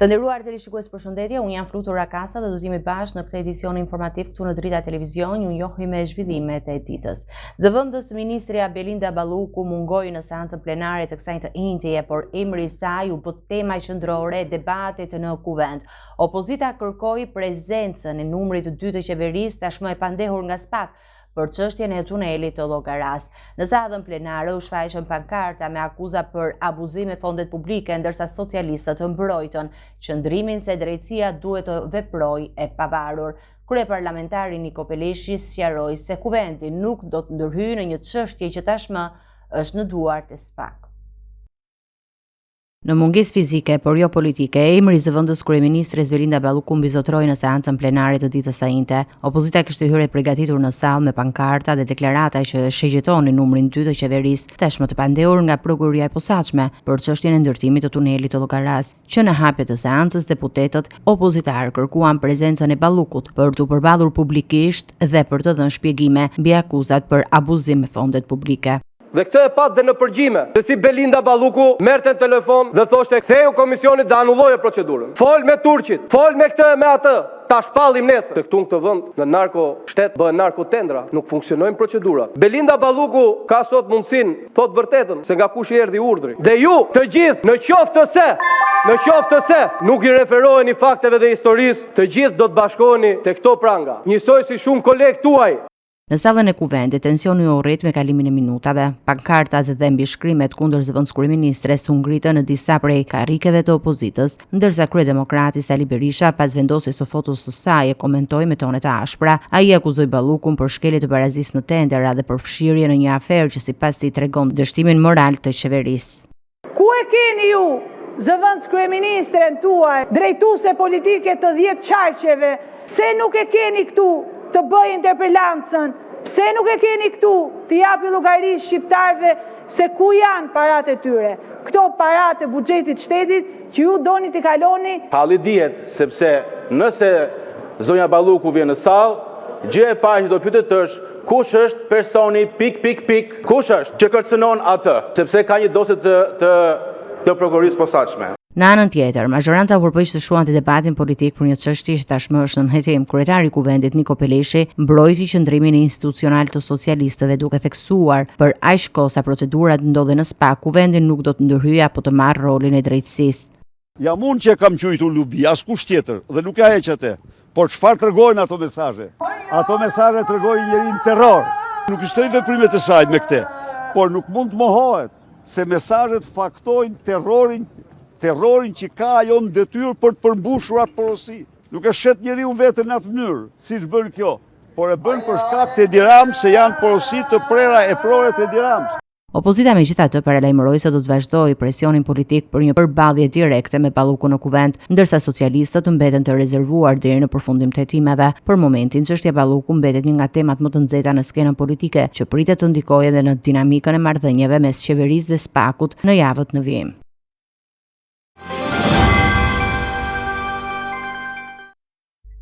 Të nderuar televizionistë, përshëndetje, unë jam Flutur Rakasa dhe do të jemi bashkë në këtë edicion informativ këtu në Drita Televizion, ju njohim me zhvillimet e ditës. Zëvendës ministrja Belinda Balluku mungoi në seancën plenare të kësaj të njëjtje, por emri i saj u bë tema qendrore e debatit në kuvent. Opozita kërkoi prezencën e numrit të dytë të qeverisë, tashmë e pandehur nga SPAK, për çështjen e tunelit të Llogaras. Në salën plenare u shfaqën pankarta me akuza për abuzim me fondet publike, ndërsa socialistët mbrojtën qëndrimin se drejtësia duhet të veprojë e pavarur. Kryeparlamentari Niko Peleshi sqaroi se kuvendi nuk do të ndërhyjë në një çështje që tashmë është në duart e SPAK. Në mungesë fizike, por jo politike, emri i zëvendës kryeministres Belinda Balluku mbizotroi në seancën plenare të ditës së njëjtë. Opozita kishte hyrë e përgatitur në sallë me pankarta dhe deklarata që shqetëtonin numrin 2 të qeverisë, tashmë të pandehur nga prokuroria e posaçme për çështjen e ndërtimit të tunelit të Llogaras. Që në hapje të seancës, deputetët opozitar kërkuan prezencën e Ballukut për t'u përballur publikisht dhe për të dhënë shpjegime mbi akuzat për abuzim me fondet publike. Dhe këtë e pat dhe në përgjime, se si Belinda Balluku merrte në telefon dhe thoshte ktheu komisionit dhe anullojë procedurën. Fol me turqit, fol me këtë e me atë, ta shpallim nesër. Se këtu në këtë vend, në narko shtet bëhen narkotendra, nuk funksionojnë procedurat. Belinda Balluku ka sot mundësinë, thot vërtetën, se nga kush i erdhi urdhri. Dhe ju, të gjithë, në qoftë se nuk i referoheni fakteve dhe historisë, të gjithë do të bashkoheni te këto pranga. Njësoj si shumë kolegë tuaj. Në sallën e kuvendit, tensioni u rrit me kalimin e minutave. Pankartat dhe mbishkrimet kundër zëvendës kryeministres u ngritën në disa prej karrikeve të opozitës, ndërsa kryedemokrati Sali Berisha, pas vendosjes së fotos së saj, e komentoi me tone të ashpra. Ai akuzoi Ballukun për shkelje të barazisë në tendera dhe për fshirje në një aferë që sipas tij tregon dështimin moral të qeverisë. Ku e keni ju, zëvendës kryeministren tuaj, drejtuese politike të 10 qarqeve, pse nuk e keni këtu të bëj interpelancën, pse nuk e keni këtu të japi llogari shqiptarëve se ku janë paratë e tyre? Këto paratë e buxhetit shtetit që ju doni t'i kaloni. Halli dihet, sepse nëse zonja Balluku vjen në sallë, gjë e parë që do pyetet është kush është personi ... kush është që kërcënon atë, sepse ka një dosje të prokurorisë posaçme. Në anën tjetër, mazhoranca u përpoq të shuante debatin politik për një çështje që tashmë është në hetim. Kryetari i kuvendit Niko Peleshi mbrojti qëndrimin institucional të socialistëve duke theksuar për aq kohë sa procedurat ndodhen në SPAK, kuvendi nuk do të ndërhyjë apo të marrë rolin e drejtësisë. Jam unë që kam quajtur lubi, askush tjetër, dhe nuk ka heq atë. Por çfarë tregojnë ato mesazhe? Ato mesazhe tregojnë njërin terror. Nuk shtoj veprimet e saj me këtë, por nuk mund të mohohet se mesazhet faktojnë terrorin që ka ajo në detyrë për të përmbushur atë porosi. Nuk e shet njeriu veten në atë mënyrë, siç bën kjo, por e bën për shkak të Edi Ramës, se janë porosi të prera e proret e Edi Ramës. Opozita megjithatë paralajmëroi se do të vazhdojë presionin politik për një përballje direkte me Ballukun në kuvent, ndërsa socialistët mbeten të rezervuar deri në përfundim të hetimeve. Për momentin, çështja Balluku mbetet një nga temat më të nxehta në skenën politike, që pritet të ndikojë edhe në dinamikën e marrëdhënieve mes qeverisë dhe SPAK-ut në javët në vijim.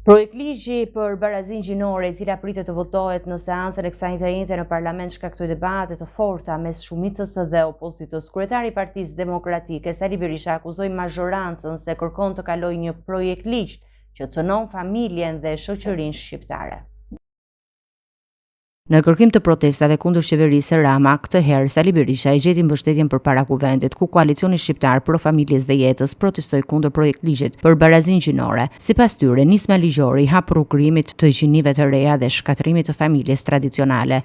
Projektligji për barazinë gjinore, e cila pritet të votohet në seancën e kësaj të njëjtë në parlament, shkaktoi debate të forta mes shumicës dhe opozitës. Kryetari i Partisë Demokratike Sali Berisha akuzoi mazhorancën se kërkon të kalojë një projektligj që cënon familjen dhe shoqërinë shqiptare. Në kërkim të protestave kundër qeverisë Rama, këtë herë Sali Berisha i gjeti mbështetjen përpara kuvendit, ku koalicioni shqiptar pro familjes dhe jetës protestoi kundër projektligjit për barazinë gjinore. Sipas tyre, nisma ligjore i hap rrugë krijimit të gjinive të reja dhe shkatrimit të familjes tradicionale.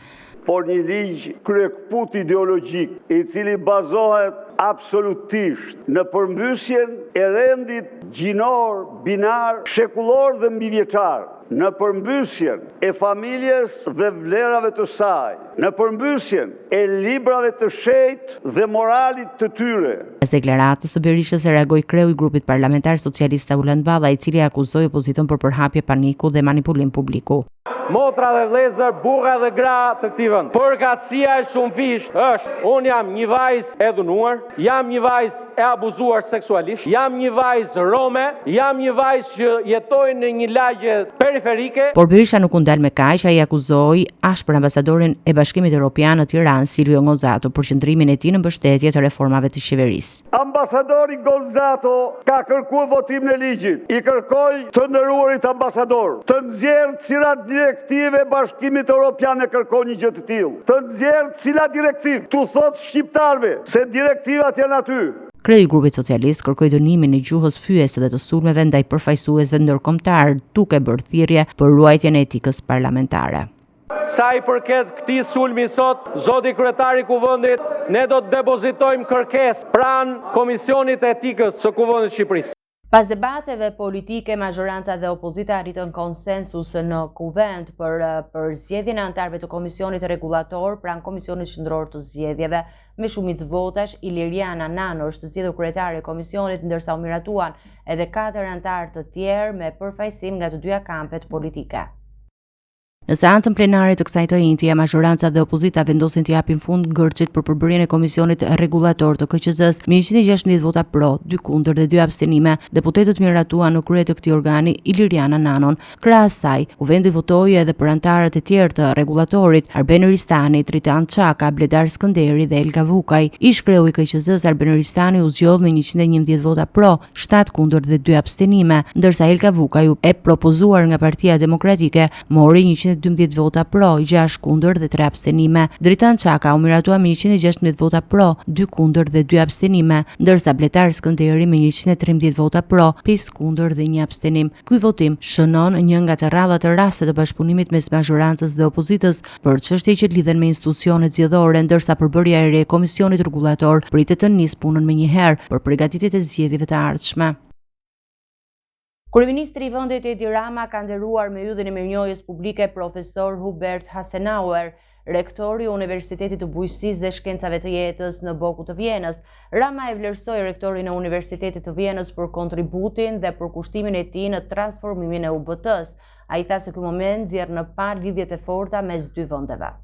Por një ligj kryekput ideologjik, i cili bazohet absolutisht në përmbysjen e rendit gjinor, binar, shekullor dhe mbivjeçar, në përmbysjen e familjes dhe vlerave të saj, në përmbysjen e librave të shenjtë dhe moralit të tyre. Pas deklaratës së Berishës reagoi kreu i grupit parlamentar socialist Auland Balla, i cili akuzoi opozitën për përhapje paniku dhe manipulim publiku. motra dhe vëllezër, burra dhe gra të këtij vendi. Përkatësia e shumëfisht është: unë jam një vajzë e dhunuar, jam një vajzë e abuzuar seksualisht, jam një vajzë rome, jam një vajzë që jetoj në një lagje periferike. Por Berisha nuk u ndal me kaq, ai akuzoi ashpër ambasadorin e Bashkimit Evropian në Tiranë, Silvio Gonzato, për qëndrimin e tij në mbështetje të reformave të qeverisë. Ambasadori Gonzato ka kërkuar votimin e ligjit. I kërkoj të nderuarit ambasador të nxjerrë cilat direktive Bashkimit Evropian e kërkon një gjë të tillë. Të nxjerrë cilat direktivë, tu thot shqiptarëve se direktivat janë aty. Kreu i grupit socialist kërkoi dënimin e gjuhës fyese dhe të sulmeve ndaj përfaqësuesve ndërkombëtar, duke bërë thirrje për ruajtjen e etikës parlamentare. Sa i përket këtij sulmi sot, zoti kryetari i Kuvendit, ne do të depozitojmë kërkesë pranë Komisionit të Etikës së Kuvendit të Shqipërisë. Pas debateve politike, majoranca dhe opozita arritën konsensus në Kuvend për zgjedhjen e anëtarëve të Komisionit Rregullator pranë Komisionit Qendror të Zgjedhjeve. Me shumicë votash, Iliriana Nano është zgjedhur kryetare e komisionit, ndërsa u miratuan edhe 4 anëtarë të tjerë me përfaqësim nga të dyja kampet politike. Në seancën plenare të kësaj të njëjtje, majoranca dhe opozita vendosin të japin fund gërçit për përbërjen e Komisionit Rregullator të KQZ-s me 116 vota pro, 2 kundër dhe 2 abstenime. Deputetët miratuan në krye të këtij organi Iliriana Nanon. Krahas saj, Kuvendi votoi edhe për anëtarët e tjerë të rregullatorit: Arben Ristani, Tritan Çaka, Bledar Skënderi dhe Elga Vukaj. Ish kreu i KQZ-s Arben Ristani u zgjodh me 111 vota pro, 7 kundër dhe 2 abstenime, ndërsa Elga Vukaj, e propozuar nga Partia Demokratike, mori 12 vota pro, 6 kundër dhe 3 abstenime. Dritan Çaka u miratua me 116 vota pro, 2 kundër dhe 2 abstenime, ndërsa Bledar Skënderi me 113 vota pro, 5 kundër dhe 1 abstenim. Ky votim shënon një nga të rradhat e raste të bashkëpunimit mes majorancës dhe opozitës për çështje që lidhen me institucionet zgjedhore, ndërsa përbërja e re e Komisionit Rregullator pritet të nisë punën menjëherë për përgatitjet e zgjedhjeve të ardhshme. Kryeministri i vendit Edi Rama ka nderuar me hyrjen e mirënjohjes publike profesor Hubert Hasenauer, rektori i Universitetit të Bujqësisë dhe Shkencave të Jetës në Boku të Vjenës. Rama e vlerësoi rektorin e Universitetit të Vjenës për kontributin dhe për kushtimin e tij në transformimin e UBT-s. Ai tha se ky moment nxjerr në par lidhjet e forta mes dy vendeve.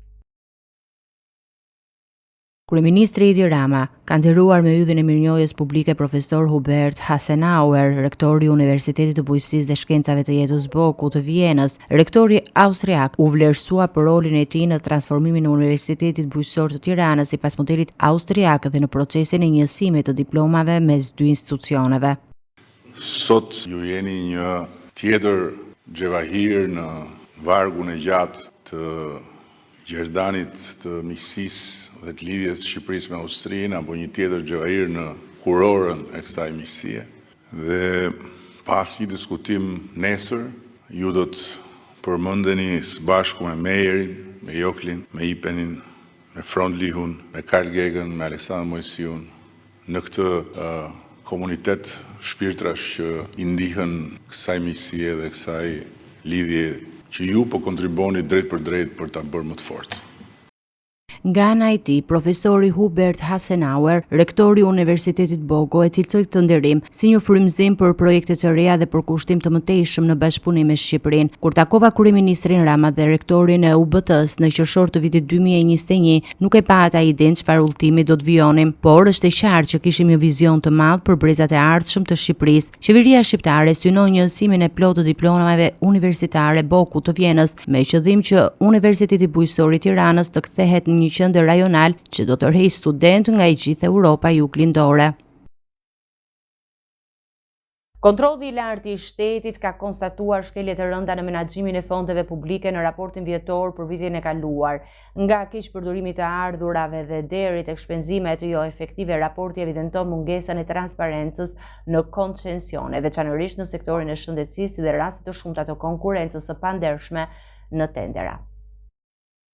Kryeministri Edi Rama ka nderuar me hyrjen e mirënjohjes publike profesor Hubert Hasenauer, rektori i Universitetit të Bujqësisë dhe Shkencave të Jetës Boku të Vjenës. Rektori austriak u vlerësua për rolin e tij në transformimin e Universitetit Bujqësor të Tiranës sipas modelit austriak dhe në procesin e njësimit të diplomave mes dy institucioneve. Sot ju jeni një tjetër xhevahir në vargun e gjatë të gjerdanit të miqësisë dhe të lidhjes Shqipërisë me Austrinë, apo një tjetër xhevahir në kurorën e kësaj miqësie. Dhe pas një diskutim nesër, ju do të përmendeni së bashku me Mejerin, me Joklin, me Ipenin, me Frontlihun, me Karl Gegen, me Aleksandr Mojsiun, në këtë komunitet shpirtrash që i ndihen kësaj miqësie dhe kësaj lidhje që ju po kontriboni drejt për drejt për ta bërë më të fortë. Nga ana e tij, profesori Hubert Hasenauer, rektori i Universitetit Bogo, e cilësoi këtë nderim si një frymëzim për projekte të reja dhe për kushtim të mëtejshëm në bashkëpunim me Shqipërinë. Kur takova kryeministrin Rama dhe rektorin e UBT-s në qershor të vitit 2021, nuk e pa ata idenë çfarë udhtimi do të vijonim, por është e qartë që kishim një vizion të madh për brezat e ardhshëm të Shqipërisë. Qeveria shqiptare synon njësimin e plotë të diplomave universitare Boku të Vjenës, me qëllim që Universiteti Bujqësor i Tiranës të kthehet në një qendër rajonal që do të rrejë student nga i gjithë Europa juglindore. Kontrolli i lartë i shtetit ka konstatuar shkelje të rënda në menaxhimin e fondeve publike në raportin vjetor për vitin e kaluar. Nga keqpërdorimi të ardhurave dhe deri tek shpenzimet jo efektive, raporti evidenton mungesën e transparencës në koncencione, veçanërisht në sektorin e shëndetësisë dhe raste të shumta të konkurrencës së pandershme në tendera.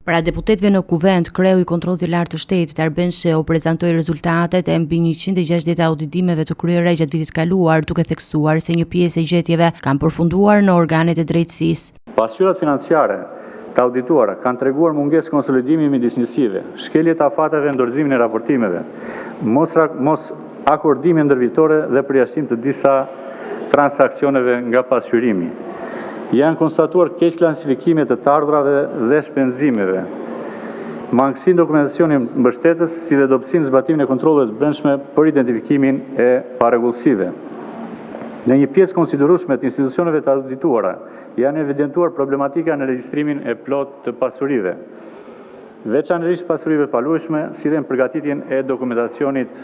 Para deputetëve në Kuvend, kreu i kontrollit të lartë të shtetit Arben Sheu prezantoi rezultatet e mbi 160 auditimeve të kryera gjatë vitit kaluar, duke theksuar se një pjesë e gjetjeve kanë përfunduar në organet e drejtësisë. Pasqyrat financiare të audituara kanë treguar mungesë konsolidimi midis njësive, shkelje të afateve në dorëzimin e raportimeve, mos akordime ndërvitore dhe përjashtim të disa transaksioneve nga pasqyrimi. Janë konstatuar keq klasifikime të të ardhurave dhe shpenzimeve, mangësinë dokumentacionit mbështetës si dhe dobësinë zbatimin e kontrolleve të brendshme për identifikimin e parregullsive. Në një pjesë konsiderueshme të institucioneve të audituara, janë evidentuar problematika në regjistrimin e plot të pasurive, veçanërisht pasurive paluajshme, si dhe në përgatitjen e dokumentacionit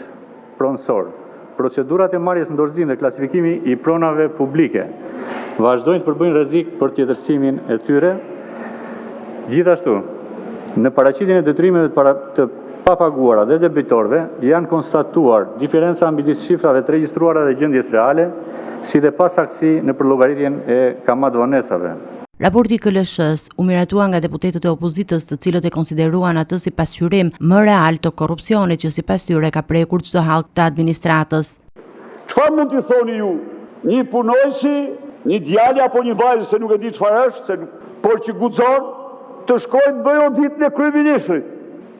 pronësor. Procedurat e marrjes në dorëzim dhe klasifikimi i pronave publike vazhdojnë të përbëjnë rrezik për tjetërsimin e tyre. Gjithashtu, në paraqitjen e detyrimeve të papaguara dhe debitorëve janë konstatuar diferenca midis shifrave të regjistruara dhe gjendjes reale, si dhe pasaktësi në përllogaritjen e kamat-vonesave. Raporti i KLSH-s u miratua nga deputetët e opozitës, të cilët e konsideruan atë si pasqyrim më real të korrupsionit që sipas tyre ka prekur çdo hall të administratës. Çfarë mund t'i thoni ju? Një punojësi, një djalë apo një vajzë se nuk e di çfarë është, por që guxon të shkojnë të bëjë auditën e kryeministrit.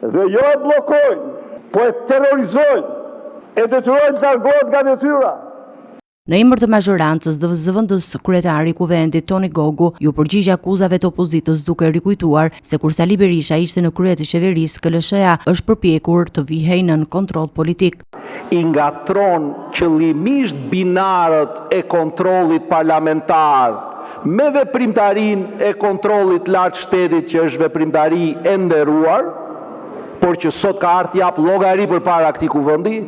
Dhe jo e bllokojnë, po e terrorizojnë, e detyrojnë të largohet nga detyra. Në emër të mazhorancës, zëvendës kryetari i kuvendit Toni Gogu ju përgjigj akuzave të opozitës duke rikujtuar se kur Sali Berisha ishte në krye të qeverisë, KLSH-ja është përpjekur të vihej nën kontroll politik. I ngatron qëllimisht binarët e kontrollit parlamentar me veprimtarinë e kontrollit lartë shtetit që është veprimtari e nderuar, por që sot ka ardhur jap llogari përpara këtij kuvendi,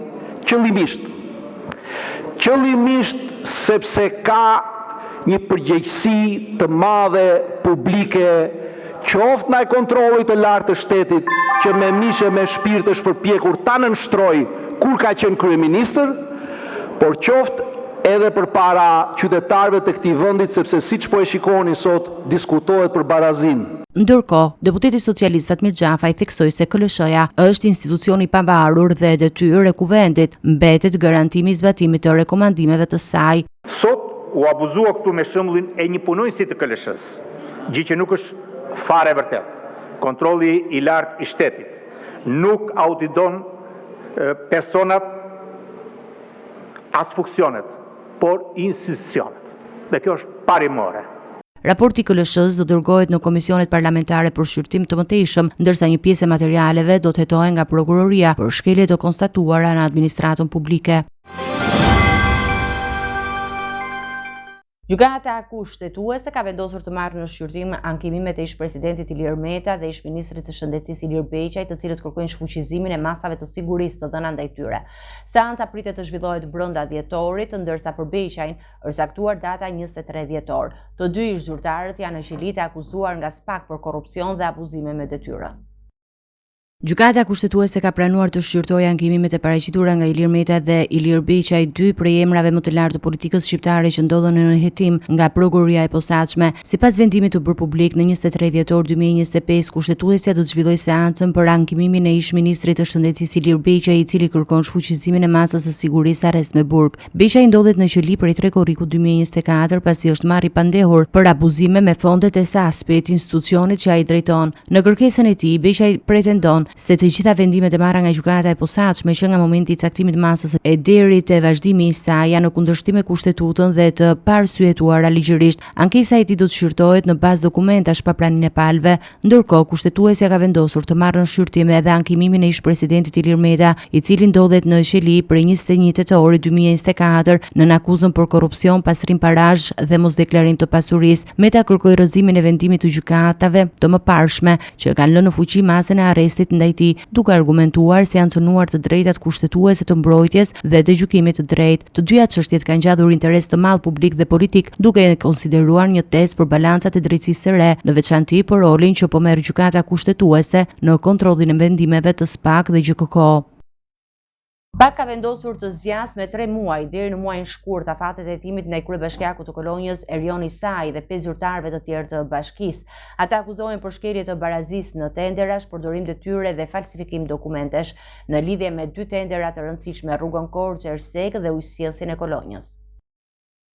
qëllimisht sepse ka një përgjegjësi të madhe publike, qoftë ndaj kontrollit të lartë të shtetit, që me mishe me shpirt është përpjekur ta nënshtroj kur ka qenë kryeministër, por qoftë edhe përpara qytetarëve të këtij vendi, sepse siç po e shikoni sot diskutohet për barazinë. Ndërkohë, deputeti socialist Fatmir Xhafaj theksoi se KLSH-ja është institucion i pavarur dhe detyrë e kuvendit mbetet garantimi i zbatimit të rekomandimeve të saj. Sot u abuzua këtu me shembullin e një punonjësi të KLSH-s, gjë që nuk është fare vërtet. Kontrolli i lartë i shtetit nuk auditon personat as funksionet, por institucionet. Dhe kjo është parimore. Raporti i KLSH-s do dërgohet në komisionet parlamentare për shqyrtim të mëtejshëm, ndërsa një pjesë e materialeve do të hetohen nga prokuroria për shkelje të konstatuara në administratën publike. Gjykata kushtetuese ka vendosur të marrë në shqyrtim ankimimet e ish-presidentit Ilir Meta dhe ish-ministrit të shëndetësisë Ilir Beqaj, të cilët kërkojnë shfuqizimin e masave të sigurisë të dhëna ndaj tyre. Seanca pritet të zhvillohet brenda dhjetorit, ndërsa për Beqajin është caktuar data 23 dhjetor. Të dy ish-zyrtarët janë në qeli të akuzuar nga SPAK për korrupsion dhe abuzime me detyrë. Gjykata kushtetuese ka pranuar të shqyrtojë ankimimet e paraqitura nga Ilir Meta dhe Ilir Beqaj, dy prej emrave më të lartë të politikës shqiptare që ndodhen në hetim nga prokuroria e posaçme. Sipas vendimit të bërë publik në 23 dhjetor 2025, kushtetuesja do të zhvillojë seancën për ankimimin e ish-ministrit të shëndetësisë Ilir Beqaj, i cili kërkon shfuqizimin e masës së sigurisë arrest me burg. Beqaj ndodhet në qeli prej 3 korrikut 2024 pasi është marrë i pandehur për abuzime me fondet e SASP-it, institucionit që ai drejton. Në kërkesën e tij, Beqaj pretendon se të gjitha vendimet e marra nga gjykata e posaçme që nga momenti i caktimit masës e deri te vazhdimi i saj janë në kundërshtim me kushtetutën dhe të parsyetuara ligjërisht. Ankesa e tij do të shqyrtohet në bazë dokumentash pa praninë e palëve, ndërkohë kushtetuesja ka vendosur të marrë në shqyrtim edhe ankimimin e ish-presidentit Ilir Meta, i cili ndodhet në qeli prej 21 tetorit 2024 në akuzën për korrupsion, pastrim parazh dhe mosdeklarim të pasurisë. Meta kërkoi rrëzimin e vendimit të gjykatave të mëparshme që kanë lënë në fuqi masën e arrestit ndaj tij, duke argumentuar se janë cënuar të drejtat kushtetuese të mbrojtjes dhe të gjykimit të drejtë. Të dyja çështjet kanë ngjatur interes të madh publik dhe politik, duke e konsideruar një test për balancat e drejtësisë së re, në veçanti për rolin që po merr gjykata kushtetuese në kontrollin e vendimeve të SPAK dhe GJKK. SPAK ka vendosur të zjas me 3 muaj deri në muajin shkurt afatet e hetimit ndaj kryebashkiakut të Kolonjës Erion Isai dhe 5 zyrtarëve të tjerë të bashkisë. Ata akuzohen për shkelje të barazisë në tenderash, përdorim detyre dhe falsifikim dokumentesh në lidhje me 2 tendera të rëndësishme, rrugën Korçë-Ersek dhe ujësjellsin e Kolonjës.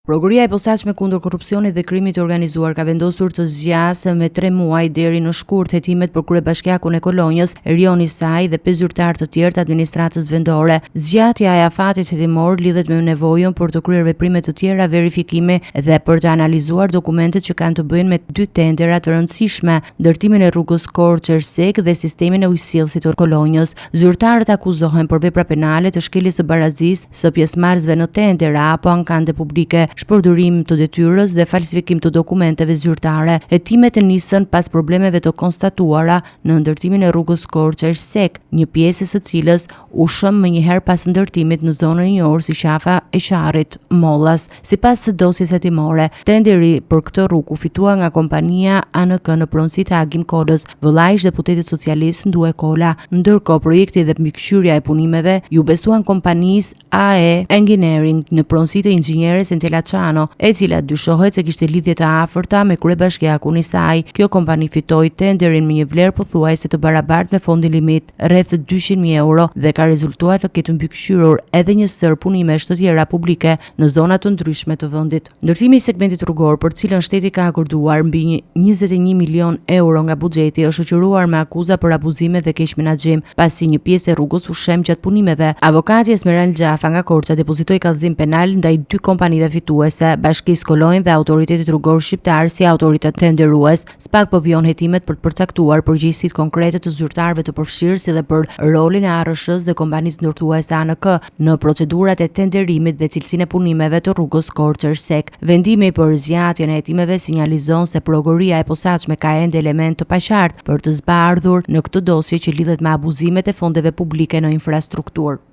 Prokuria e posaçme kundër korrupsionit dhe krimit të organizuar ka vendosur të zgjasë me 3 muaj deri në shkurt hetimet për kryebashkiakun e Kolonjës, Erioni Saj dhe 5 zyrtarë të tjerë të administratës vendore. Zgjatja e afatit hetimor lidhet me nevojën për të kryer veprime të tjera verifikimi dhe për të analizuar dokumentet që kanë të bëjnë me 2 tendera të rëndësishme, ndërtimin e rrugës Korçë-Ersek dhe sistemin e ujësillësit të Kolonjës. Zyrtarët akuzohen për vepra penale të shkeljes së barazisë së pjesëmarrësve në tendera apo ankande publike, shpërdorim të detyrës dhe falsifikim të dokumenteve zyrtare. Hetimet nisën pas problemeve të konstatuara në ndërtimin e rrugës Korçë-Ersek, një pjesë së cilës u shëm më njëherë pas ndërtimit në zonën e njohur si qafa e Qarrit Mollas. Sipas së dosjes hetimore, tenderi për këtë rrugë u fitua nga kompania ANK në pronësi të Agim Kolës, vëllai i deputetit socialist Ndue Kola, ndërkohë projekti dhe mbikëqyrja e punimeve ju besuan kompanisë AE Engineering në pronësi të inxhinieres Entela Çano, e cila dyshohet se kishte lidhje të afërta me kryebashkiakun i saj. Kjo kompani fitoi tenderin me një vlerë pothuajse të barabartë me fondin limit, rreth 200.000 euro, dhe ka rezultuar të ketë mbikëqyrur edhe një sër punimesh të tjera publike në zona të ndryshme të vendit. Ndërtimi i segmentit rrugor, për cilën shteti ka akorduar mbi 21 milion euro nga buxheti, është shoqëruar me akuza për abuzime dhe keq menaxhim, pasi një pjesë e rrugës u shem gjatë punimeve. Avokati Esmeral Gjafa nga Korça depozitoi kallëzim penal ndaj 2 kompanive fituese, Bashkisë Kolonjë dhe Autoritetit Rrugor Shqiptar si autoritet tenderues. SPAK po vijon hetimet për të përcaktuar përgjegjësitë konkrete të zyrtarëve të përfshirë, si dhe për rolin e ARSH-s dhe kompanisë ndërtuese ANK në procedurat e tenderimit dhe cilësinë e punimeve të rrugës Korçë-Ersek. Vendimi për zgjatjen e hetimeve sinjalizon se prokuria e posaçme ka ende element të paqartë për të zbardhur në këtë dosje që lidhet me abuzimet e fondeve publike në infrastrukturë.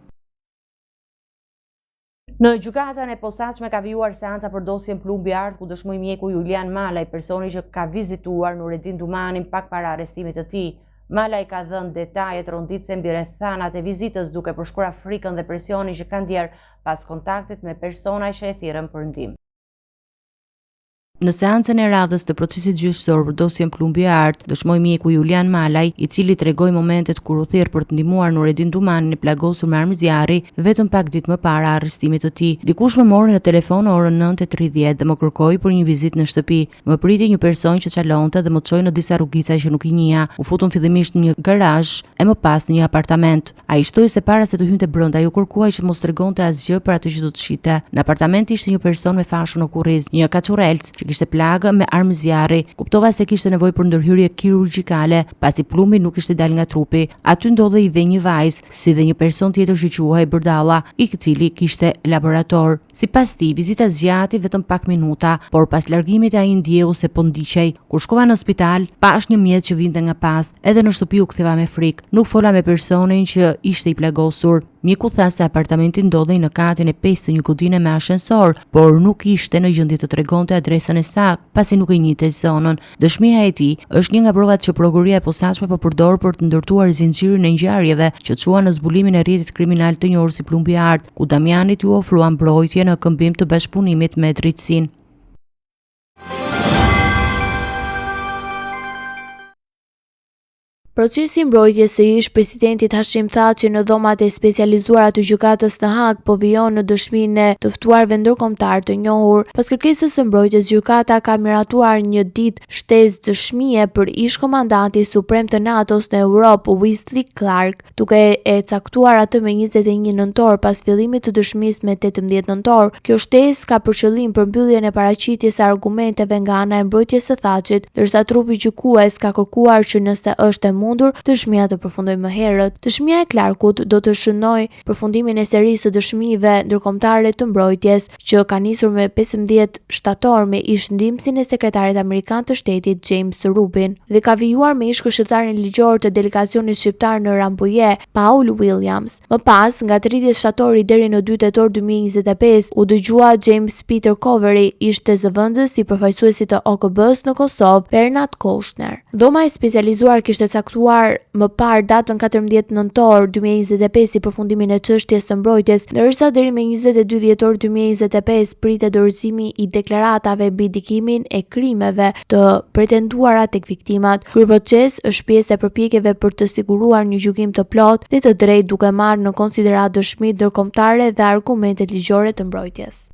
Në gjykatën e posaçme ka vijuar seanca për dosjen Plumbi Art, ku dëshmoi mjeku Julian Malaj, personi që ka vizituar Nureddin Dumanin pak para arrestimit të tij. Malaj ka dhënë detajet ronditëse mbi rrethanat e vizitës, duke përshkruar frikën dhe presionin që ka ndier pas kontaktit me persona që e thirrën për ndihmë. Në seancën e radhës të procesit gjyqësor për dosjen Plumbi Art, dëshmoi mjeku Julian Malaj, i cili tregoi momentet kur u thirr për të ndihmuar Nureddin Dumanin e plagosur me armë zjarri vetëm pak ditë më para arrestimit të tij. Dikush më mori në telefon orën 9:30 dhe më kërkoi për një vizitë në shtëpi. Më priti një person që çalonte dhe më çoi në disa rrugica që nuk i njihja. U futun fillimisht në një garazh e më pas në një apartament. Ai shtoi se para se të hynte brenda, ju kërkuaj që mos tregonte asgjë për atë që do të shite. Në apartament ishte një person me fashun në kurriz, një kaçurelc që kishte plagë me armë zjarri. Kuptova se kishte nevojë për ndërhyrje kirurgjikale, pasi plumbi nuk ishte dalë nga trupi. Aty ndodhej dhe një vajzë, si dhe një person tjetër që quhej Brdalla, i cili kishte laborator. Sipas tij, vizita zgjati vetëm pak minuta, por pas largimit ai ndjeu se po ndiqej. Kur shkova në spital, pash një mjet që vinte nga pas. Edhe në shtëpi u ktheva me frikë. Nuk fola me personin që ishte i plagosur. Mjeku tha se apartamenti ndodhej në katin e 5 të një godine me ashensor, por nuk ishte në gjendje të tregonte adresën e saktë, pasi nuk e njihte zonën. Dëshmia e tij është një nga provat që prokuria e posaçme po përdor për të ndërtuar zinxhirin e ngjarjeve që çuan në zbulimin e rrjetit kriminal të njohur si Plumbi Art, ku Damianit ju ofruan mbrojtje në këmbim të bashkëpunimit me drejtsinë. Procesi mbrojtjes së ish presidentit Hashim Thaçi në dhomat e specializuara të gjykatës në Hag po vijon në dëshminë e të ftuarve ndërkombëtar të njohur. Pas kërkesës së mbrojtjes, gjykata ka miratuar një ditë shtesë dëshmie për ish komandanti suprem të NATO-s në Europë, Wesley Clark, duke e caktuar atë me 21 nëntor pas fillimit të dëshmisë me 18 nëntor. Kjo shtesë ka për qëllim përmbylljen e paraqitjes së argumenteve nga ana e mbrojtjes së Thaçit, ndërsa trupi gjykues ka kërkuar që nëse është e mundur, dëshmia të përfundojë më herët. Dëshmia e Clarkut do të shënojë përfundimin e serisë së dëshmive ndërkombëtare të mbrojtjes, që ka nisur me 15 shtator me ish ndihmësin e sekretarit amerikan të shtetit James Rubin dhe ka vijuar me ish këshilltarin ligjor të delegacionit shqiptar në Rambouillet, Paul Williams. Më pas, nga 30 shtatori deri në 2 tetor 2025, u dëgjua James Peter Covery, ish të zëvendës i përfaqësuesit të OKB-s në Kosovë, Bernard Kouchner. Dhoma e specializuar kishte caktuar më parë datën 14 nëntor 2025 si përfundimin e çështjes së mbrojtjes, ndërsa deri me 22 dhjetor 2025 pritet dorëzimi i deklaratave mbi ndikimin e krimeve të pretenduara tek viktimat. Ky proces është pjesë e përpjekjeve për të siguruar një gjykim të plotë dhe të drejtë, duke marrë në konsiderat dëshmitë ndërkombëtare dhe argumentet ligjore të mbrojtjes.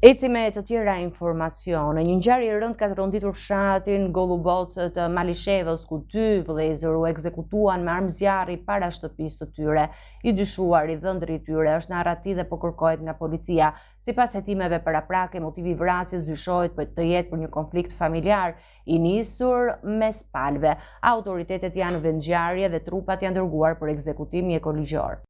Eci me të tjera informacione, një ngjarje e rëndë ka tronditur fshatin Gollubot të Malishevës, ku 2 vëllezër u ekzekutuan me armë zjarri para shtëpisë së tyre. I dyshuari dhe ndri i tyre është në arrati dhe po kërkohet nga policia. Sipas hetimeve paraprake, motivi i vrasjes dyshohet të jetë për një konflikt familjar i nisur mes palëve. Autoritetet janë në vendngjarje dhe trupat janë dërguar për ekzekutim mjekoligjor.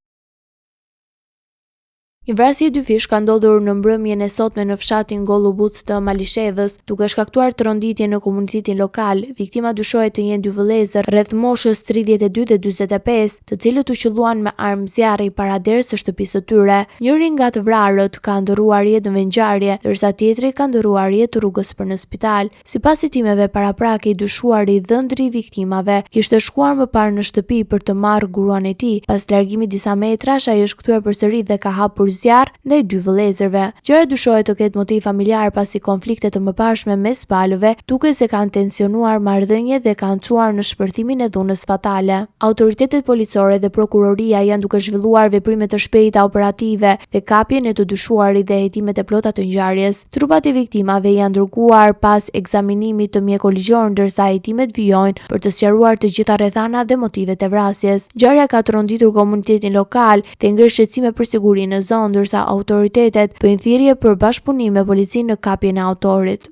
Një vrasje dyfish ka ndodhur në mbrëmjen e sotme në fshatin Gollubuc të Malishevës, duke shkaktuar tronditje në komunitetin lokal. Viktima dyshohet të jenë 2 vëllezër rreth moshës 32 dhe 45, të cilët u qelluan me armë zjarri para derës së shtëpisë së tyre. Njëri nga të vrarët ka ndërruar jetë në vendngjarje, ndërsa tjetri ka ndërruar jetë rrugës për në spital. Sipas hetimeve paraprake, i dyshuari dhe ndri viktimave kishte shkuar më parë në shtëpi për të marrë gruan e tij. Pas largimit disa metrash, ai është kthyer përsëri dhe ka hapur zjarr ndaj 2 vëllezërve. Gjëja dyshohet të ketë motiv familjar pasi konflikte të mëparshme mes palëve, duke se kanë tensionuar marrëdhënie dhe kanë çuar në shpërthimin e dhunës fatale. Autoritetet policore dhe prokuroria janë duke zhvilluar veprime të shpejta operative dhe kapjen e të dyshuarit dhe hetimet e plota të ngjarjes. Trupat e viktimave janë dërguar pas ekzaminimit të mjekoligjor, ndërsa hetimet vijojnë për të sqaruar të gjitha rrethanat dhe motivet e vrasjes. Ngjarja ka tronditur komunitetin lokal dhe ngre shqetësime për sigurinë në zonë, ndërsa autoritetet bëjnë thirrje për bashkëpunim me policinë në kapjen e autorit.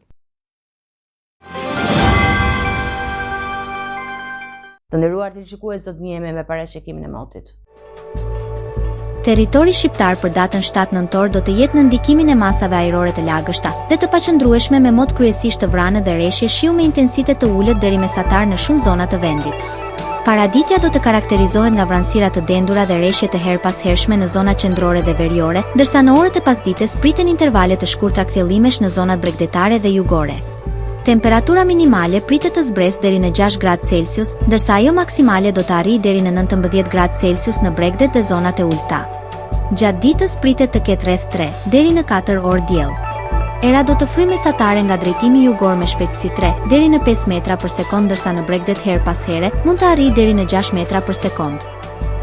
Të nderuar televizionistë, do të njihemi me parashikimin e motit. Territori shqiptar për datën 7 nëntor do të jetë në ndikimin e masave ajrore të lagështa dhe të paqëndrueshme me mod kryesisht të vranë dhe reshje shiu me intensitet të ulët deri mesatar në shumë zona të vendit. Paraditja do të karakterizohet nga vranësira të dendura dhe reshje të her pas hershme në zona qendrore dhe veriore, ndërsa në orët e pasdites priten intervale të shkurtra kthjellimesh në zonat bregdetare dhe jugore. Temperatura minimale pritet të zbresë deri në 6 gradë Celsius, ndërsa ajo maksimale do të arrijë deri në 19 gradë Celsius në bregdet dhe zonat e ulta. Gjatë ditës pritet të ketë rreth 3 deri në 4 orë diell. Era do të fryjë mesatare nga drejtimi jugor me shpejtësi 3 deri në 5 metra për sekond, ndërsa në bregdet her pas here mund të arrijë deri në 6 metra për sekond.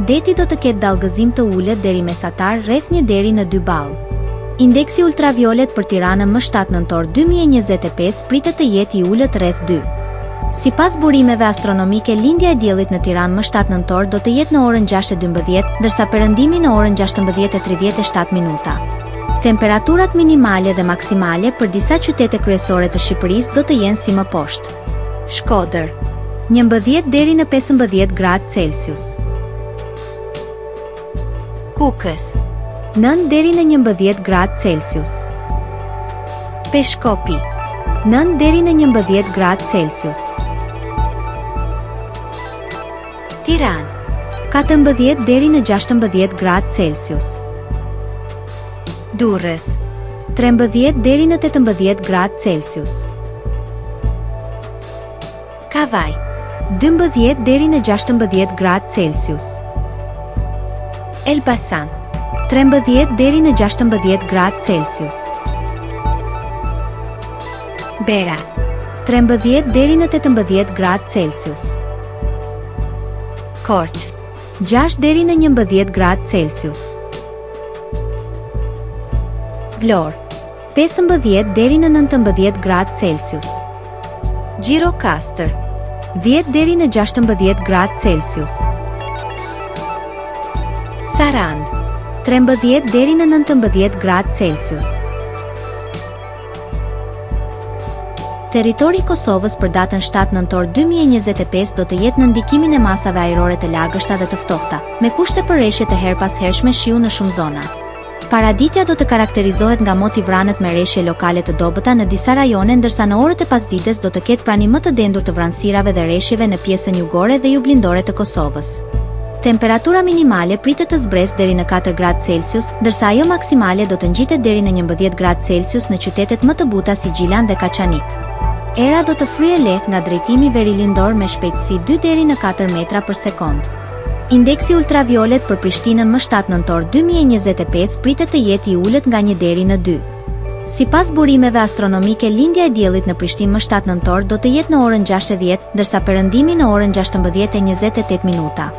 Deti do të ketë dallgëzim të ulët deri mesatar rreth 1 deri në 2 ball. Indeksi ultraviolet për Tiranën më 7 nëntor 2025 pritet të jetë i ulët rreth 2. Sipas burimeve astronomike, lindja e diellit në Tiranë më 7 nëntor do të jetë në orën 6:12, ndërsa perëndimi në orën 16:37 minuta. Temperaturat minimale dhe maksimale për disa qytete kryesore të Shqipërisë do të jenë si më poshtë. Shkodër, 11 deri në 15 gradë Celsius. Kukës, 9 deri në 11 gradë Celsius. Peshkopi, 9 deri në 11 gradë Celsius. Tiranë, 14 deri në 16 gradë Celsius. Durrës, 13 deri në 18 gradë Celsius. Kavaj, 12 deri në 16 gradë Celsius. Elbasan, 13 deri në 16 gradë Celsius. Bera, 13 deri në 18 gradë Celsius. Korçë, 6 deri në 11 gradë Celsius. Vlorë, 15 deri në 19 gradë Celsius. Gjirokastër, 10 deri në 16 gradë Celsius. Sarand, 13 deri në 19 gradë Celsius. Territori i Kosovës për datën 7 nëntor 2025 do të jetë në ndikimin e masave ajrore të lagështa dhe të ftohta, me kushte për reshje të her pas hershme shiu në shumë zona. Paraditja do të karakterizohet nga moti vranët me reshje lokale të dobëta në disa rajone, ndërsa në orët e pasdites do të ketë pranim më të dendur të vranësirave dhe reshjeve në pjesën jugore dhe juglindore të Kosovës. Temperatura minimale pritet të zbresë deri në 4 gradë Celsius, ndërsa ajo maksimale do të ngjitet deri në 11 gradë Celsius në qytetet më të buta si Gjilan dhe Kaçanik. Era do të fryjë lehtë nga drejtimi verilindor me shpejtësi 2 deri në 4 metra për sekond. Indeksi ultraviolet për Prishtinën më 7 nëntor 2025 pritet të jetë i ulët nga 1 deri në 2. Sipas burimeve astronomike, lindja e diellit në Prishtinë më 7 nëntor do të jetë në orën 6:10, ndërsa perëndimi në orën 16:28 minuta.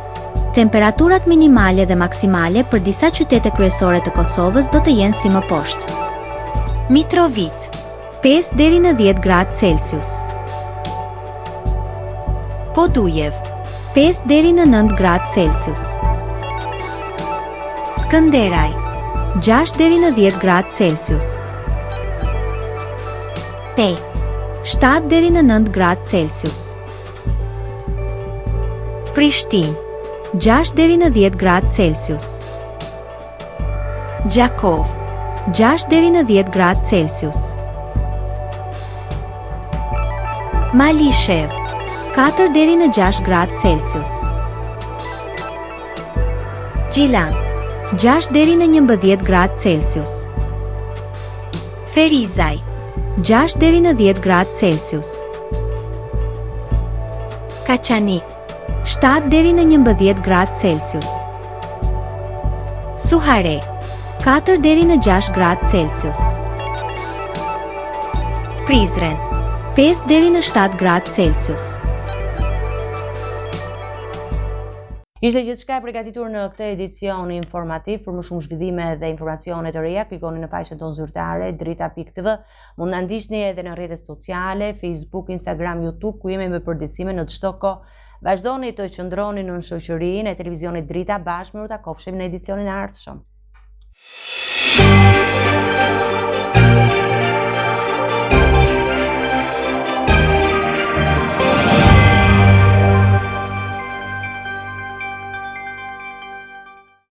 Temperaturat minimale dhe maksimale për disa qytete kryesore të Kosovës do të jenë si më poshtë. Mitrovic, 5 deri në 10 gradë Celsius. Podujev, 5 deri në 9 gradë Celsius. Skënderaj, 6 deri në 10 gradë Celsius. Pej, 7 deri në 9 gradë Celsius. Prishtinë, 6 deri në 10 gradë Celsius. Gjakov, 6 deri në 10 gradë Celsius. Malishev, 4 deri në 6 gradë Celsius. Gjilan, 6 deri në 11 gradë Celsius. Ferizaj, 6 deri në 10 gradë Celsius. Kaçanik, 7 deri në 11 gradë Celsius. Suhare, 4 deri në 6 gradë Celsius. Prizren, 5 deri në 7 gradë Celsius. Ishte gjithçka e përgatitur në këtë edicion informativ. Për më shumë zhvillime dhe informacione të reja, klikoni në faqen tonë zyrtare drita.tv. Mund na ndiqni edhe në rrjetet sociale, Facebook, Instagram, YouTube, ku jemi me përditësime në çdo kohë. Vazhdoni të qëndroni në shoqërinë e televizionit Drita. Bashkë më u takofshim në edicionin e ardhshëm.